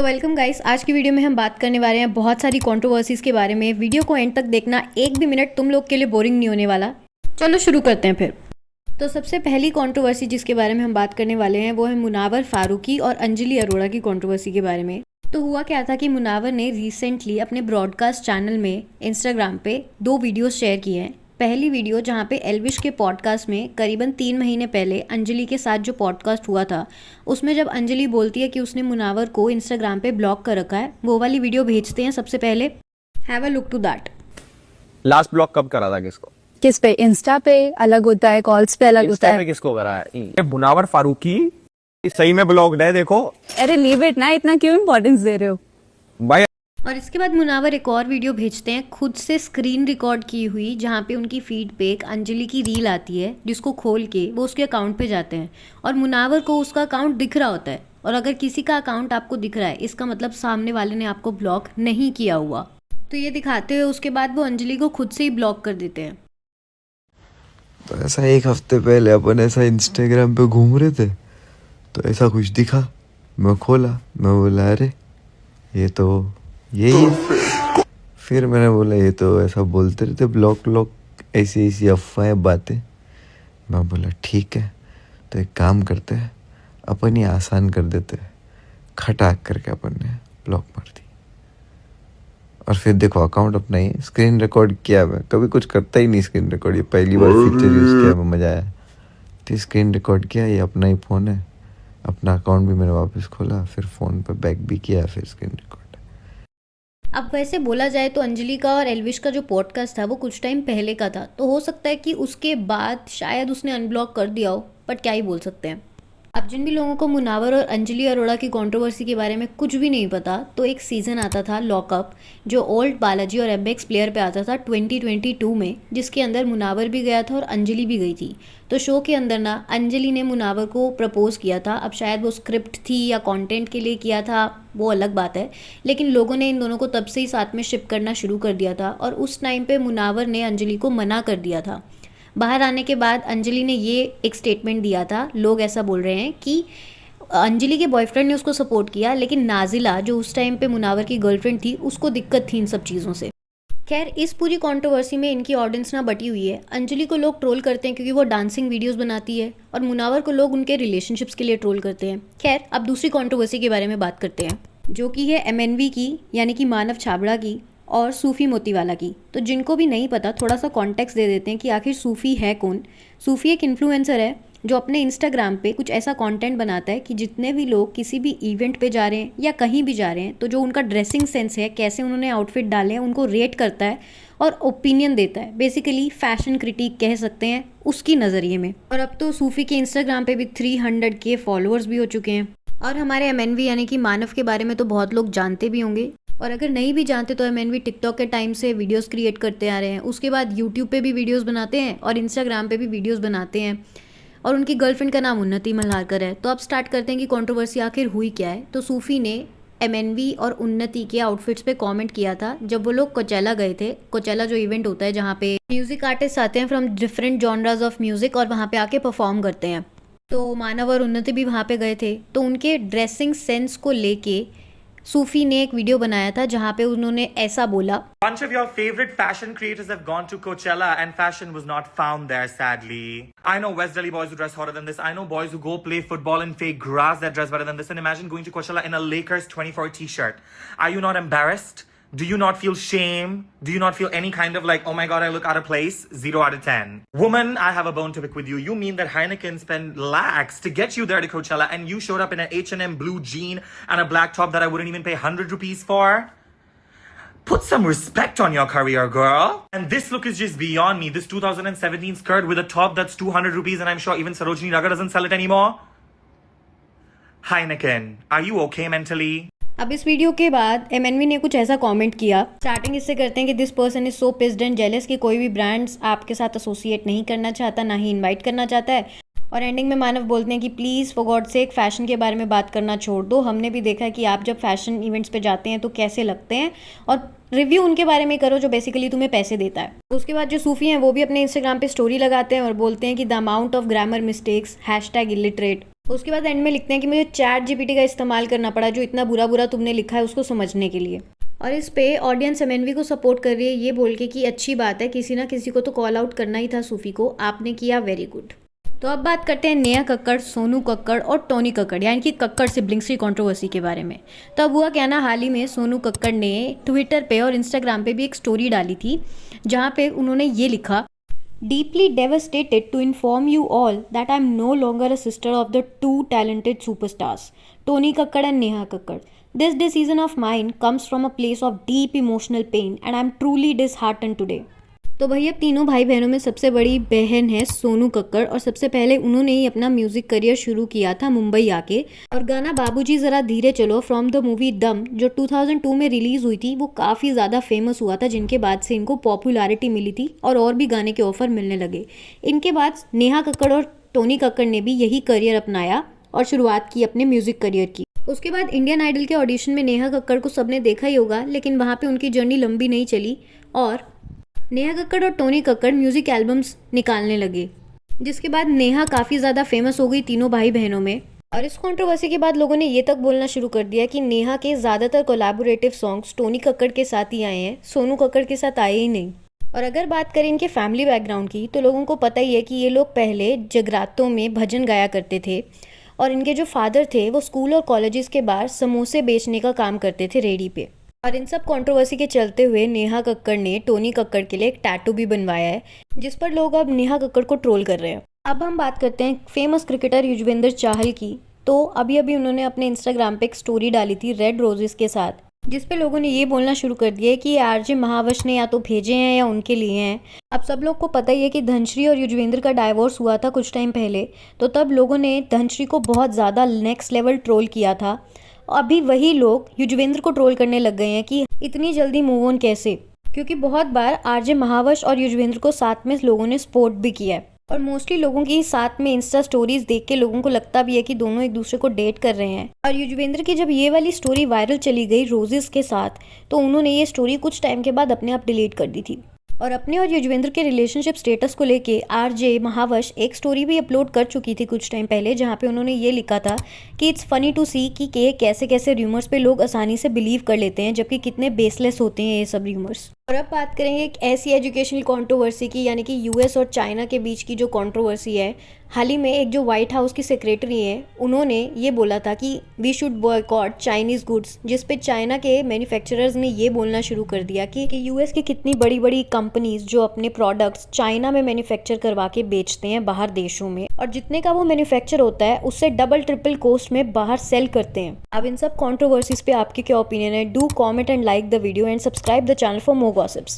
Welcome guys, आज की video में हम बात करने वाले हैं बहुत सारी कंट्रोवर्सीज के बारे में। वीडियो को एंड तक देखना, एक भी मिनट तुम लोग के लिए बोरिंग नहीं होने वाला। चलो शुरू करते हैं फिर। तो सबसे पहली कंट्रोवर्सी जिसके बारे में हम बात करने वाले हैं वो है मुनावर फारूकी और अंजलि अरोड़ा की कंट्रोवर्सी के बारे में। तो हुआ क्या था कि मुनावर ने रिसेंटली अपने ब्रॉडकास्ट चैनल में इंस्टाग्राम पे 2 वीडियोस शेयर किए हैं। पहली वीडियो जहाँ पे एल्विश के पॉडकास्ट में करीबन 3 महीने पहले अंजलि के साथ जो पॉडकास्ट हुआ था, उसमें जब अंजलि बोलती है कि उसने मुनावर को इंस्टाग्राम पे ब्लॉक कर रखा है, वो वाली वीडियो भेजते हैं सबसे पहले। Have a look to that. Last block कब करा था किसको? किस पे? इंस्टा पे अलग होता है, कॉल्स पे अलग होता इंस्टा पे है। किसको करा है? ये मुनावर फारूकी सही में ब्लॉक्ड है, देखो। अरे लीव इट ना, इतना क्यों इंपॉर्टेंस दे रहे हो भाई। और इसके बाद मुनावर एक और वीडियो भेजते हैं खुद से स्क्रीन रिकॉर्ड की हुई, जहाँ पे उनकी फीड पे एक अंजलि की रील आती है जिसको खोल के वो उसके अकाउंट पे जाते हैं और मुनावर को उसका अकाउंट दिख रहा होता है। और अगर किसी का अकाउंट आपको दिख रहा है, इसका मतलब सामने वाले ने आपको ब्लॉक नहीं किया हुआ। तो ये दिखाते हुए उसके बाद वो अंजलि को खुद से ही ब्लॉक कर देते हैं। तो ऐसा एक हफ्ते पहले अपन ऐसा इंस्टाग्राम पे घूम रहे थे, तो ऐसा कुछ दिखा, मैं खोला, मैं बोला अरे ये तो यही है। फिर मैंने बोला ये तो ऐसा बोलते रहते ब्लॉक व्लॉक, ऐसी ऐसी अफवाहें बातें। मैं बोला ठीक है, तो एक काम करते हैं, अपन ही आसान कर देते हैं। खटाक करके अपन ने ब्लॉक मार दी। और फिर देखो अकाउंट अपना ही स्क्रीन रिकॉर्ड किया। मैं कभी कुछ करता ही नहीं स्क्रीन रिकॉर्ड, ये पहली बार फीचर यूज़ किया, मैं मज़ा आया। तो स्क्रीन रिकॉर्ड किया, ये अपना ही फ़ोन है, अपना अकाउंट भी मैंने वापस खोला, फिर फ़ोन पे बैक भी किया, फिर स्क्रीन रिकॉर्ड। अब वैसे बोला जाए तो अंजलि का और एल्विश का जो पॉडकास्ट था वो कुछ टाइम पहले का था, तो हो सकता है कि उसके बाद शायद उसने अनब्लॉक कर दिया हो, बट क्या ही बोल सकते हैं। अब जिन भी लोगों को मुनावर और अंजलि अरोड़ा की कंट्रोवर्सी के बारे में कुछ भी नहीं पता, तो एक सीज़न आता था लॉकअप, जो ओल्ड बालाजी और एमएक्स प्लेयर पे आता था 2022 में, जिसके अंदर मुनावर भी गया था और अंजलि भी गई थी। तो शो के अंदर ना अंजलि ने मुनावर को प्रपोज़ किया था। अब शायद वो स्क्रिप्ट थी या कंटेंट के लिए किया था, वो अलग बात है, लेकिन लोगों ने इन दोनों को तब से ही साथ में शिप करना शुरू कर दिया था। और उस टाइम पे मुनावर ने अंजलि को मना कर दिया था। बाहर आने के बाद अंजलि ने ये एक स्टेटमेंट दिया था, लोग ऐसा बोल रहे हैं कि अंजलि के बॉयफ्रेंड ने उसको सपोर्ट किया, लेकिन नाजिला जो उस टाइम पे मुनावर की गर्लफ्रेंड थी, उसको दिक्कत थी इन सब चीज़ों से। खैर, इस पूरी कंट्रोवर्सी में इनकी ऑडियंस ना बटी हुई है। अंजलि को लोग ट्रोल करते हैं क्योंकि वो डांसिंग वीडियोस बनाती है, और मुनावर को लोग उनके रिलेशनशिप्स के लिए ट्रोल करते हैं। खैर, अब दूसरी कंट्रोवर्सी के बारे में बात करते हैं, जो कि है एमएनवी की, यानी कि मानव छाबड़ा की, और सूफ़ी मोतीवाला की। तो जिनको भी नहीं पता, थोड़ा सा कॉन्टेक्स्ट दे देते हैं कि आखिर सूफ़ी है कौन। सूफ़ी एक इन्फ्लुएंसर है जो अपने इंस्टाग्राम पे कुछ ऐसा कंटेंट बनाता है कि जितने भी लोग किसी भी इवेंट पे जा रहे हैं या कहीं भी जा रहे हैं, तो जो उनका ड्रेसिंग सेंस है, कैसे उन्होंने आउटफिट डाले हैं, उनको रेट करता है और ओपिनियन देता है। बेसिकली फैशन क्रिटिक कह सकते हैं उसकी नज़रिए में। और अब तो सूफ़ी के इंस्टाग्राम पे भी 300K फॉलोअर्स भी हो चुके हैं। और हमारे एमएनवी यानी कि मानव के बारे में तो बहुत लोग जानते भी होंगे, और अगर नहीं भी जानते तो एमएनवी टिकटॉक के टाइम से वीडियोस क्रिएट करते आ रहे हैं। उसके बाद यूट्यूब पे भी वीडियोस बनाते हैं और इंस्टाग्राम पे भी वीडियोस बनाते हैं। और उनकी गर्लफ्रेंड का नाम उन्नति मल्हारकर है। तो अब स्टार्ट करते हैं कि कंट्रोवर्सी आखिर हुई क्या है। तो सूफ़ी ने एमएनवी और उन्नति के आउटफिट्स पे कमेंट किया था जब वो लोग कोचेला गए थे। कोचेला जो इवेंट होता है जहाँ पे म्यूज़िक आर्टिस्ट आते हैं from different genres of music और वहाँ पे आके परफॉर्म करते हैं। तो मानव और उन्नति भी वहाँ पे गए थे। तो उनके ड्रेसिंग सेंस को लेके सूफी ने एक वीडियो बनाया था जहाँ पे उन्होंने ऐसा बोला, Bunch of your favorite fashion creators have gone to Coachella and fashion was not found there, sadly. I know West Delhi boys who dress hotter than this. I know boys who go play football in fake grass that dress better than this. And imagine going to Coachella in a Lakers 24 t-shirt. Are you not embarrassed? Do you not feel shame? Do you not feel any kind of like, oh my god, I look out of place? 0 out of 10. Woman, I have a bone to pick with you. You mean that Heineken spent lakhs to get you there to Coachella and you showed up in an H&M blue jean and a black top that I wouldn't even pay 100 rupees for? Put some respect on your career, girl. And this look is just beyond me. This 2017 skirt with a top that's 200 rupees and I'm sure even Sarojini Nagar doesn't sell it anymore. Heineken, are you okay mentally? अब इस video के बाद एमएनवी ने कुछ ऐसा comment किया। Starting इससे करते हैं कि this person is so pissed and jealous कि कोई भी ब्रांड्स आपके साथ एसोसिएट नहीं करना चाहता, ना ही इनवाइट करना चाहता है। और एंडिंग में मानव बोलते हैं कि please for God sake fashion के बारे में बात करना छोड़ दो। हमने भी देखा है कि आप जब फैशन इवेंट्स पे जाते हैं तो कैसे लगते हैं, और रिव्यू उनके बारे में करो जो बेसिकली तुम्हें पैसे देता है। उसके बाद जो सूफी हैं वो भी अपने इंस्टाग्राम पे स्टोरी लगाते हैं और बोलते हैं कि the amount of grammar mistakes #illiterate उसके बाद एंड में लिखते हैं कि मुझे चैट जीपीटी का इस्तेमाल करना पड़ा जो इतना बुरा बुरा तुमने लिखा है उसको समझने के लिए। और इस पे ऑडियंस एमएनवी को सपोर्ट कर रही है ये बोल के कि अच्छी बात है, किसी ना किसी को तो कॉल आउट करना ही था सूफी को, आपने किया, वेरी गुड। तो अब बात करते हैं नेहा कक्कड़, सोनू कक्कड़ और टोनी कक्कड़ यानी कि कक्कड़ सिबलिंग्स की कंट्रोवर्सी के बारे में। तो अब हुआ क्या ना, हाल ही में सोनू कक्कड़ ने ट्विटर पे और इंस्टाग्राम पे भी एक स्टोरी डाली थी जहाँ पे उन्होंने ये लिखा, deeply devastated to inform you all that I am no longer a sister of the two talented superstars Tony Kakkar and Neha Kakkar. This decision of mind comes from a place of deep emotional pain and I am truly disheartened today. तो भैया तीनों भाई बहनों में सबसे बड़ी बहन है सोनू कक्कड़ और सबसे पहले उन्होंने ही अपना म्यूजिक करियर शुरू किया था मुंबई आके, और गाना बाबूजी ज़रा धीरे चलो फ्रॉम द मूवी दम जो 2002 में रिलीज हुई थी वो काफ़ी ज़्यादा फेमस हुआ था, जिनके बाद से इनको पॉपुलैरिटी मिली थी और भी गाने के ऑफर मिलने लगे। इनके बाद नेहा कक्कड़ और टोनी कक्कड़ ने भी यही करियर अपनाया और शुरुआत की अपने म्यूजिक करियर की। उसके बाद इंडियन आइडल के ऑडिशन में नेहा कक्कड़ को सबने देखा ही होगा, लेकिन वहाँ पे उनकी जर्नी लंबी नहीं चली और नेहा कक्कड़ और टोनी कक्कड़ म्यूजिक एल्बम्स निकालने लगे, जिसके बाद नेहा काफ़ी ज़्यादा फेमस हो गई तीनों भाई बहनों में। और इस कंट्रोवर्सी के बाद लोगों ने ये तक बोलना शुरू कर दिया कि नेहा के ज़्यादातर कोलैबोरेटिव सॉन्ग्स टोनी कक्कड़ के साथ ही आए हैं, सोनू कक्कड़ के साथ आए ही नहीं। और अगर बात करें इनके फैमिली बैकग्राउंड की तो लोगों को पता ही है कि ये लोग पहले जगरातों में भजन गाया करते थे और इनके जो फादर थे वो स्कूल और कॉलेजेस के बाहर समोसे बेचने का काम करते थे रेडी पे। और इन सब कंट्रोवर्सी के चलते हुए नेहा कक्कड़ ने टोनी कक्कड़ के लिए एक टैटू भी बनवाया है जिस पर लोग अब नेहा कक्कड़ को ट्रोल कर रहे हैं। अब हम बात करते हैं फेमस क्रिकेटर युजवेंद्र चाहल की। तो अभी अभी उन्होंने अपने इंस्टाग्राम पे एक स्टोरी डाली थी रेड रोजेस के साथ, जिस पे लोगों ने ये बोलना शुरू कर दिया है कि ये आरजे महावश ने या तो भेजे हैं या उनके लिए हैं। अब सब लोग को पता ही है कि धनश्री और युजवेंद्र का डाइवोर्स हुआ था कुछ टाइम पहले, तो तब लोगों ने धनश्री को बहुत ज़्यादा नेक्स्ट लेवल ट्रोल किया था। अभी वही लोग युजवेंद्र को ट्रोल करने लग गए हैं कि इतनी जल्दी मूव ऑन कैसे, क्योंकि बहुत बार आरजे महावश और युजवेंद्र को साथ में लोगों ने सपोर्ट भी किया है और मोस्टली लोगों की साथ में इंस्टा स्टोरीज देख के लोगों को लगता भी है कि दोनों एक दूसरे को डेट कर रहे हैं। और युजवेंद्र की जब ये वाली स्टोरी वायरल चली गई रोजेस के साथ तो उन्होंने ये स्टोरी कुछ टाइम के बाद अपने आप डिलीट कर दी थी। और अपने और युजवेंद्र के रिलेशनशिप स्टेटस को लेके आरजे महावश एक स्टोरी भी अपलोड कर चुकी थी कुछ टाइम पहले, जहाँ पे उन्होंने ये लिखा था कि इट्स फनी टू सी कि कैसे कैसे र्यूमर्स पे लोग आसानी से बिलीव कर लेते हैं जबकि कितने बेसलेस होते हैं ये सब र्यूमर्स। और अब बात करेंगे एक ऐसी एजुकेशनल कंट्रोवर्सी की, यानी कि यूएस और चाइना के बीच की जो कंट्रोवर्सी है। हाल ही में एक जो व्हाइट हाउस की सेक्रेटरी हैं उन्होंने ये बोला था कि we should boycott Chinese goods, जिस पे चाइना के मैन्युफैक्चरर्स ने ये बोलना शुरू कर दिया कि यूएस की कितनी बड़ी बड़ी कंपनीज जो अपने प्रोडक्ट्स चाइना में मैन्युफैक्चर करवा के बेचते हैं बाहर देशों में, और जितने का वो मैन्युफैक्चर होता है उससे डबल ट्रिपल कॉस्ट में बाहर सेल करते हैं। अब इन सब कंट्रोवर्सीज पे आपके क्या ओपिनियन है? Do comment and like the video and subscribe the channel for more gossips.